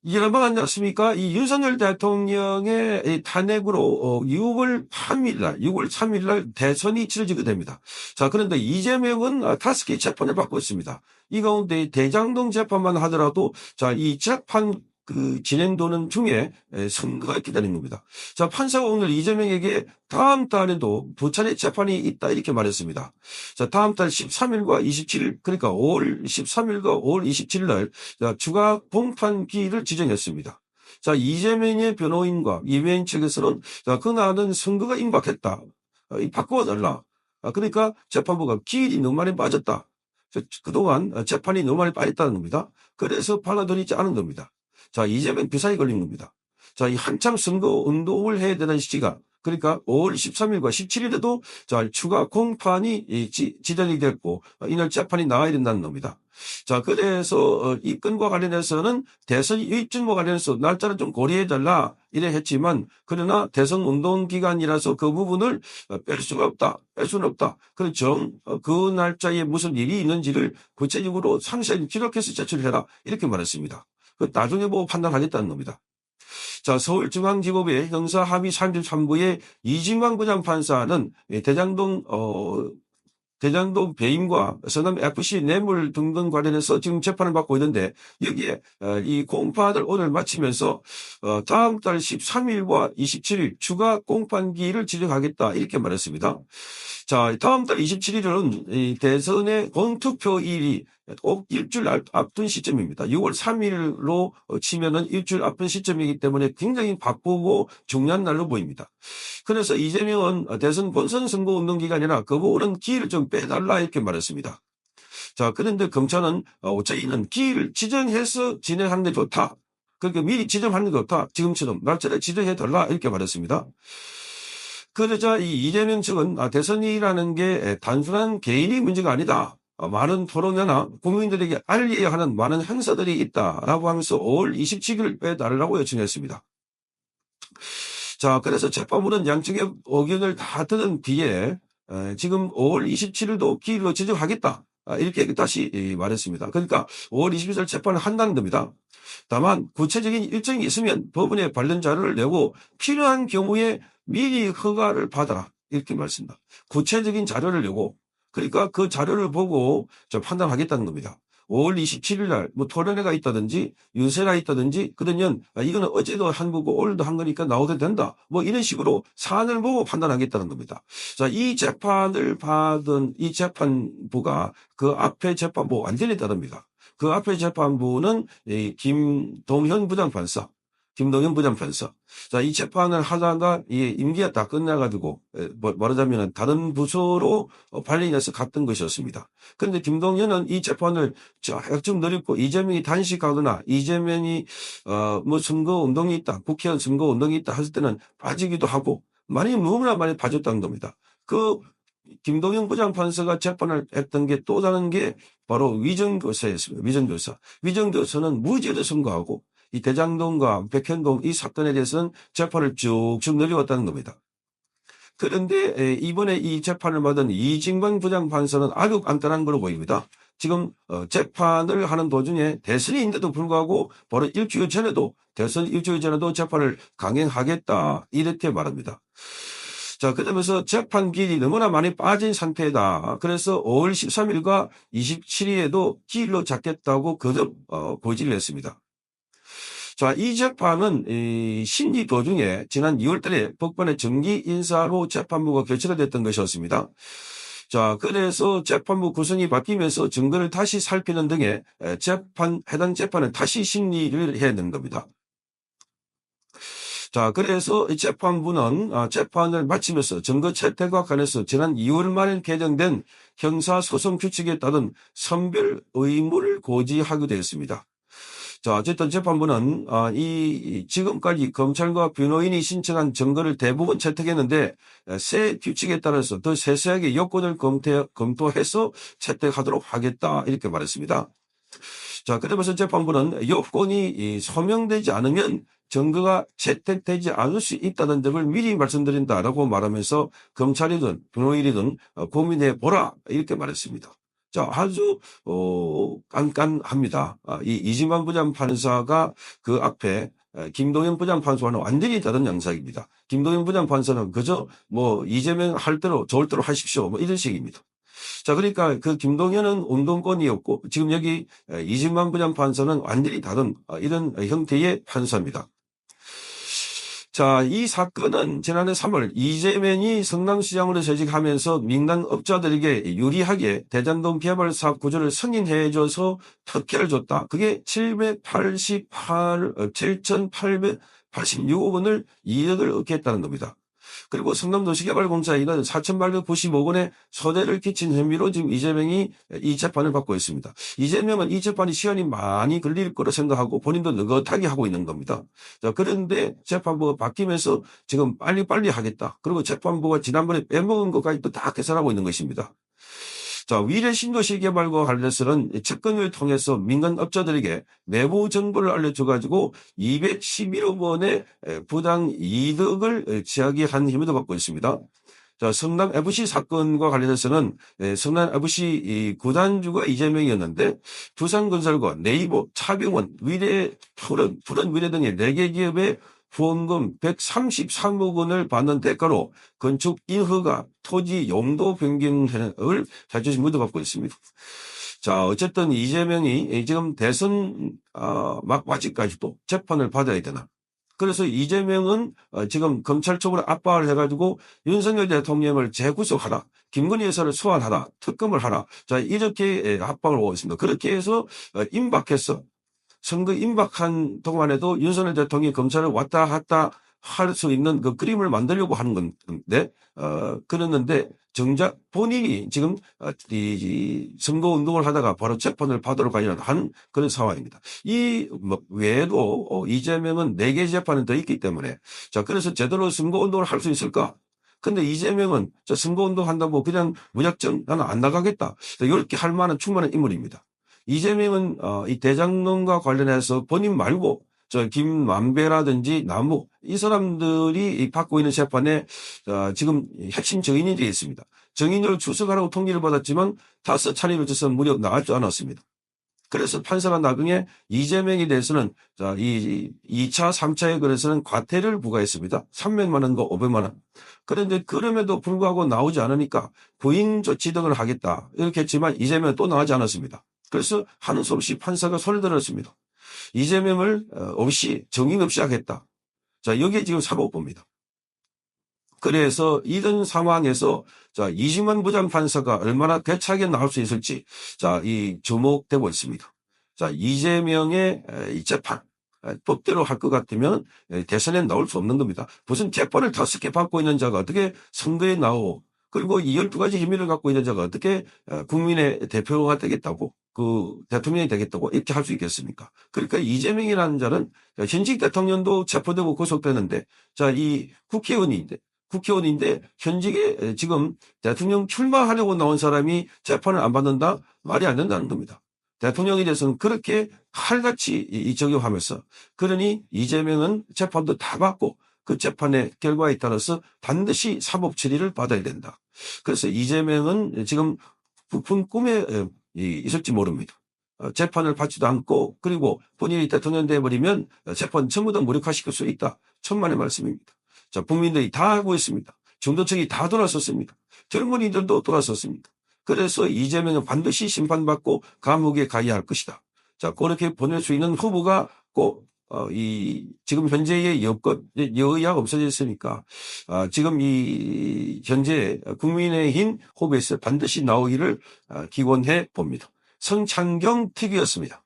이게 넘어갔지 않습니까? 이 윤석열 대통령의 이 탄핵으로 6월 3일 날, 6월 3일 날 대선이 치러지게 됩니다. 자, 그런데 이재명은 5개 재판을 받고 있습니다. 이 가운데 대장동 재판만 하더라도 자, 이 재판 진행도는 중에 선거가 기다리는 겁니다. 자, 판사가 오늘 이재명에게 다음 달에도 두 차례 재판이 있다 이렇게 말했습니다. 자, 다음 달 13일과 27일, 그러니까 5월 13일과 5월 27일 날 추가 공판기일을 지정했습니다. 자, 이재명의 변호인과 이재명 측에서는 자, 그날은 선거가 임박했다. 바꿔달라. 그러니까 재판부가 기일이 너무 많이 빠졌다. 그동안 재판이 너무 많이 빠졌다는 겁니다. 그래서 받아들이지 않은 겁니다. 자, 이재명 비사에 걸린 겁니다. 자, 이 한참 선거 운동을 해야 되는 시기가, 그러니까 5월 13일과 17일에도 자, 추가 공판이 지정이 됐고, 이날 재판이 나와야 된다는 겁니다. 자, 그래서 이 건과 관련해서는 대선 일정과 관련해서 날짜를 좀 고려해달라 이래 했지만, 그러나 대선 운동 기간이라서 그 부분을 뺄 수가 없다, 뺄 수는 없다. 그 날짜에 무슨 일이 있는지를 구체적으로 상세히 기록해서 제출해라 이렇게 말했습니다. 나중에 보고 판단하겠다는 겁니다. 자, 서울중앙지법의 형사합의 33부의 이진광 부장판사는 대장동 배임과 서남 FC 뇌물 등등 관련해서 지금 재판을 받고 있는데 여기에 이 공판을 오늘 마치면서 다음 달 13일과 27일 추가 공판기를 지정하겠다 이렇게 말했습니다. 자, 다음 달 27일은 이 대선의 공투표일이 꼭 일주일 앞둔 시점입니다. 6월 3일로 치면은 일주일 앞둔 시점이기 때문에 굉장히 바쁘고 중요한 날로 보입니다. 그래서 이재명은 대선 본선 선거 운동 기간이나 그 부분은 기일을 좀 빼달라 이렇게 말했습니다. 자, 그런데 검찰은 저희는 기일 지정해서 진행하는 게 좋다. 그러니까 미리 지정하는 게 좋다. 지금처럼 날짜를 지정해달라 이렇게 말했습니다. 그러자 이 이재명 측은 대선이라는 게 단순한 개인이 문제가 아니다. 많은 토론회나 국민들에게 알려야 하는 많은 행사들이 있다라고 하면서 5월 27일 빼달라고 요청했습니다. 자, 그래서 재판부는 양측의 의견을 다 들은 뒤에 지금 5월 27일도 기일로 지정하겠다. 이렇게 다시 말했습니다. 그러니까 5월 22일 재판을 한다는 겁니다. 다만 구체적인 일정이 있으면 법원에 관련 자료를 내고 필요한 경우에 미리 허가를 받아라. 이렇게 말씀합니다. 구체적인 자료를 내고 그러니까 그 자료를 보고 판단하겠다는 겁니다. 5월 27일 날 뭐 토론회가 있다든지 유세가 있다든지 그러면 이거는 어제도 한 거고 오늘도 한 거니까 나오도 된다. 뭐 이런 식으로 사안을 보고 판단하겠다는 겁니다. 자, 이 재판을 받은 이 재판부가 그 앞에 재판부 완전히 다릅니다. 그 앞에 재판부는 김동현 부장판사. 자, 이 재판을 하다가 이 임기가 다 끝나가지고 말하자면 다른 부서로 발령해서 갔던 것이었습니다. 그런데 김동현은 이 재판을 좀 늘렸고 이재명이 단식하거나 이재명이 뭐 선거 운동이 있다, 국회의원 선거 운동이 있다 했을 때는 빠지기도 하고 너무나 많이 빠졌다는 겁니다. 그 김동현 부장판사가 재판을 했던 게 또 다른 게 바로 위정교사였습니다. 위정교사는 무죄를 선고하고 이 대장동과 백현동 이 사건에 대해서는 재판을 쭉쭉 늘려왔다는 겁니다. 그런데 이번에 이 재판을 받은 이진광 부장판사는 아주 간단한 걸로 보입니다. 지금 재판을 하는 도중에 대선인데도 불구하고 바로 대선 일주일 전에도 재판을 강행하겠다 이렇게 말합니다. 자, 그러면서 재판 기일이 너무나 많이 빠진 상태다. 그래서 5월 13일과 27일에도 기일로 잡겠다고 거듭 고지를 했습니다. 자, 이 재판은 심리 도중에 지난 2월 달에 법관의 정기 인사로 재판부가 교체가 됐던 것이었습니다. 자, 그래서 재판부 구성이 바뀌면서 증거를 다시 살피는 등의 해당 재판은 다시 심리를 해야 되는 겁니다. 자, 그래서 이 재판부는 재판을 마치면서 증거 채택과 관해서 지난 2월 말에 개정된 형사소송 규칙에 따른 선별 의무를 고지하게 되었습니다. 자, 어쨌든 재판부는 지금까지 검찰과 변호인이 신청한 증거를 대부분 채택했는데 새 규칙에 따라서 더 세세하게 요건을 검토해서 채택하도록 하겠다 이렇게 말했습니다. 자, 그러면서 재판부는 요건이 소명되지 않으면 증거가 채택되지 않을 수 있다는 점을 미리 말씀드린다라고 말하면서 검찰이든 변호인이든 고민해 보라 이렇게 말했습니다. 자, 아주, 깐깐합니다. 이 이지만 부장판사가 그 앞에 김동연 부장판사와는 완전히 다른 양상입니다. 김동연 부장판사는 그저 뭐 이재명 할 대로 좋을 대로 하십시오. 뭐 이런 식입니다. 자, 그러니까 그 김동연은 운동권이었고 지금 여기 이진만 부장판사는 완전히 다른 이런 형태의 판사입니다. 자, 이 사건은 지난해 3월 이재명이 성남시장으로 재직하면서 민간 업자들에게 유리하게 대장동 개발 사업 구조를 승인해줘서 특혜를 줬다. 그게 7,886억 원을 이득을 얻게 했다는 겁니다. 그리고 성남도시개발공사에는 4,895원의 손해를 끼친 혐의로 지금 이재명이 이 재판을 받고 있습니다. 이재명은 이 재판이 시간이 많이 걸릴 거라 생각하고 본인도 느긋하게 하고 있는 겁니다. 자, 그런데 재판부가 바뀌면서 지금 빨리빨리 하겠다. 그리고 재판부가 지난번에 빼먹은 것까지 또 다 계산하고 있는 것입니다. 자, 위례 신도시 개발과 관련해서는 채권을 통해서 민간 업자들에게 내부 정보를 알려줘가지고 211억 원의 부당 이득을 취하게 한 혐의도 받고 있습니다. 자, 성남FC 사건과 관련해서는 성남FC 구단주가 이재명이었는데 두산건설과 네이버, 차병원, 위례, 푸른 위례 등의 4개 기업의 후원금 133억 원을 받는 대가로 건축 인허가, 토지 용도 변경을 자주시 묻어받고 있습니다. 자, 어쨌든 이재명이 지금 대선 막바지까지도 재판을 받아야 되나. 그래서 이재명은 지금 검찰총으로 압박을 해가지고 윤석열 대통령을 재구속하라, 김건희 여사를 소환하라, 특검을 하라. 자, 이렇게 압박을 하고 있습니다. 그렇게 해서 임박해서 선거 임박한 동안에도 윤석열 대통령이 검찰을 왔다 갔다 할 수 있는 그 그림을 만들려고 하는 건데, 그랬는데, 정작 본인이 지금, 이 선거 운동을 하다가 바로 재판을 받으러 가려는 한 그런 상황입니다. 이 외에도 이재명은 4개 재판이 더 있기 때문에, 자, 그래서 제대로 선거 운동을 할 수 있을까? 근데 이재명은 저 선거 운동 한다고 그냥 무작정 나는 안 나가겠다. 이렇게 할 만한 충분한 인물입니다. 이재명은 이 대장동과 관련해서 본인 말고 저 김만배라든지 남욱 이 사람들이 받고 있는 재판에 지금 핵심 증인이 되어 있습니다. 증인을 출석하라고 통지를 받았지만 5차례에 걸쳐서 무려 나갈 줄 않았습니다. 그래서 판사가 나중에 이재명에 대해서는 이 2차, 3차에 그래서는 과태료를 부과했습니다. 300만 원과 500만 원. 그런데 그럼에도 불구하고 나오지 않으니까 부인 취득을 하겠다 이렇게 했지만 이재명은 또 나가지 않았습니다. 그래서 하는 수 없이 판사가 손을 들었습니다. 이재명을 없이 정인 없이 하겠다. 자, 여기에 지금 사법부입니다. 그래서 이런 상황에서 자, 이승만 부장판사가 얼마나 대차게 나올 수 있을지 자, 이 주목되고 있습니다. 자, 이재명의 이 재판 법대로 할 것 같으면 대선에 나올 수 없는 겁니다. 무슨 재판을 5개 받고 있는 자가 어떻게 선거에 나오고 그리고 이 12가지 혐의를 갖고 있는 자가 어떻게 국민의 대표가 되겠다고 그 대통령이 되겠다고 이렇게 할 수 있겠습니까? 그러니까 이재명이라는 자는 현직 대통령도 체포되고 구속되는데 자, 이 국회의원인데 현직에 지금 대통령 출마하려고 나온 사람이 재판을 안 받는다? 말이 안 된다는 겁니다. 대통령에 대해서는 그렇게 칼같이 적용하면서 그러니 이재명은 재판도 다 받고 그 재판의 결과에 따라서 반드시 사법 처리를 받아야 된다. 그래서 이재명은 지금 부푼 꿈에 있을지 모릅니다. 재판을 받지도 않고 그리고 본인이 대통령 돼버리면 재판 전부 다 무력화시킬 수 있다. 천만의 말씀입니다. 자, 국민들이 다 알고 있습니다. 중도층이 다 돌아섰습니다. 젊은이들도 돌아섰습니다. 그래서 이재명은 반드시 심판받고 감옥에 가야 할 것이다. 자, 그렇게 보낼 수 있는 후보가 꼭 지금 현재의 여건, 여야가 없어졌으니까, 지금 이, 현재 국민의힘 후보에서 반드시 나오기를 기원해 봅니다. 성창경 TV였습니다.